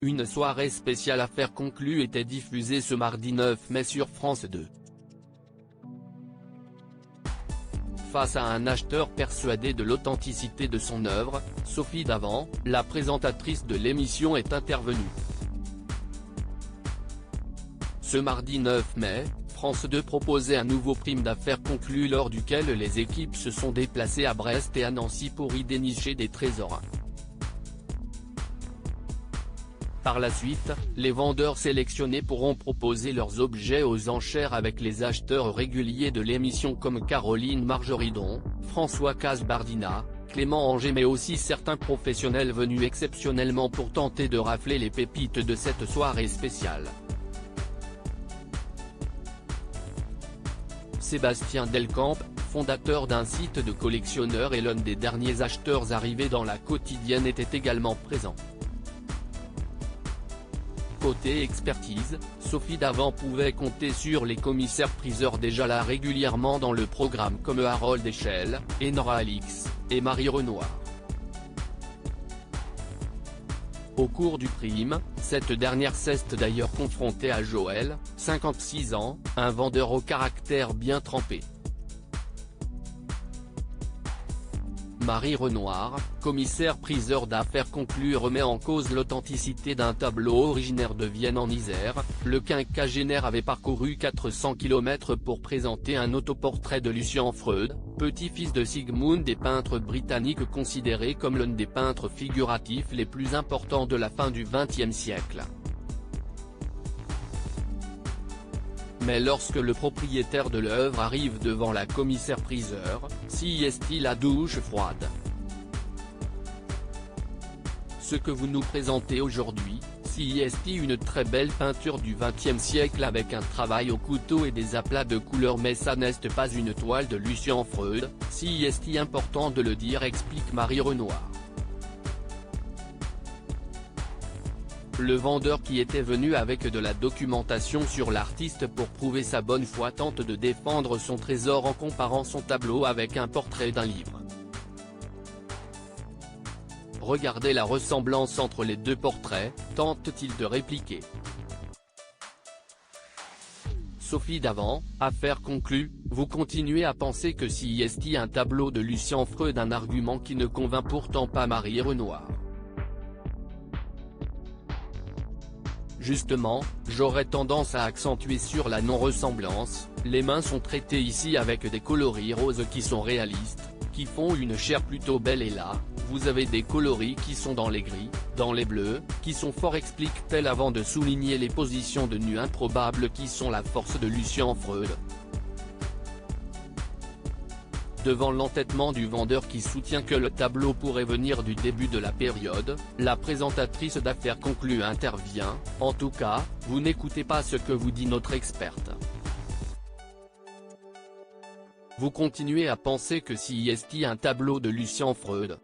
Une soirée spéciale Affaires conclues était diffusée ce mardi 9 mai sur France 2. Face à un acheteur persuadé de l'authenticité de son œuvre, Sophie Davant, la présentatrice de l'émission est intervenue. Ce mardi 9 mai, France 2 proposait un nouveau prime d'affaires conclu lors duquel les équipes se sont déplacées à Brest et à Nancy pour y dénicher des trésors. Par la suite, les vendeurs sélectionnés pourront proposer leurs objets aux enchères avec les acheteurs réguliers de l'émission comme Caroline Margeridon, François Casbardina, Clément Anger mais aussi certains professionnels venus exceptionnellement pour tenter de rafler les pépites de cette soirée spéciale. Sébastien Delcamp, fondateur d'un site de collectionneurs et l'un des derniers acheteurs arrivés dans la quotidienne était également présent. Côté expertise, Sophie Davant pouvait compter sur les commissaires-priseurs déjà là régulièrement dans le programme comme Harold Echelle, Enora Alix, et Marie Renoir. Au cours du prime, cette dernière s'est d'ailleurs confrontée à Joël, 56 ans, un vendeur au caractère bien trempé. Marie Renoir, commissaire-priseur d'affaires conclu remet en cause l'authenticité d'un tableau originaire de Vienne en Isère. Le quinquagénaire avait parcouru 400 km pour présenter un autoportrait de Lucian Freud, petit-fils de Sigmund et peintre britannique considéré comme l'un des peintres figuratifs les plus importants de la fin du XXe siècle. Mais lorsque le propriétaire de l'œuvre arrive devant la commissaire-priseur, s'y est-il la douche froide. Ce que vous nous présentez aujourd'hui, s'y est-il une très belle peinture du XXe siècle avec un travail au couteau et des aplats de couleurs mais ça n'est pas une toile de Lucian Freud, s'y est-il important de le dire explique Marie Renoir. Le vendeur qui était venu avec de la documentation sur l'artiste pour prouver sa bonne foi tente de défendre son trésor en comparant son tableau avec un portrait d'un livre. Regardez la ressemblance entre les deux portraits, tente-t-il de répliquer. Sophie Davant, affaire conclue, vous continuez à penser que si est un tableau de Lucian Freud un argument qui ne convainc pourtant pas Marie Renoir. Justement, j'aurais tendance à accentuer sur la non-ressemblance, les mains sont traitées ici avec des coloris roses qui sont réalistes, qui font une chair plutôt belle et là, vous avez des coloris qui sont dans les gris, dans les bleus, qui sont forts explique-t-elle avant de souligner les positions de nus improbables qui sont la force de Lucian Freud. Devant l'entêtement du vendeur qui soutient que le tableau pourrait venir du début de la période, la présentatrice d'affaires conclue intervient, en tout cas, vous n'écoutez pas ce que vous dit notre experte. Vous continuez à penser que si est un tableau de Lucian Freud.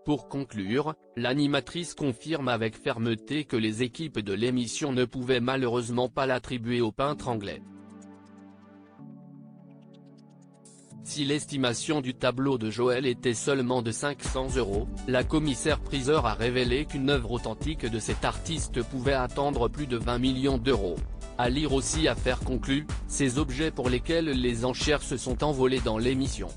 Pour conclure, l'animatrice confirme avec fermeté que les équipes de l'émission ne pouvaient malheureusement pas l'attribuer au peintre anglais. Si l'estimation du tableau de Joël était seulement de 500 €, la commissaire-priseur a révélé qu'une œuvre authentique de cet artiste pouvait attendre plus de 20 millions d'euros. À lire aussi affaire conclue, ces objets pour lesquels les enchères se sont envolées dans l'émission.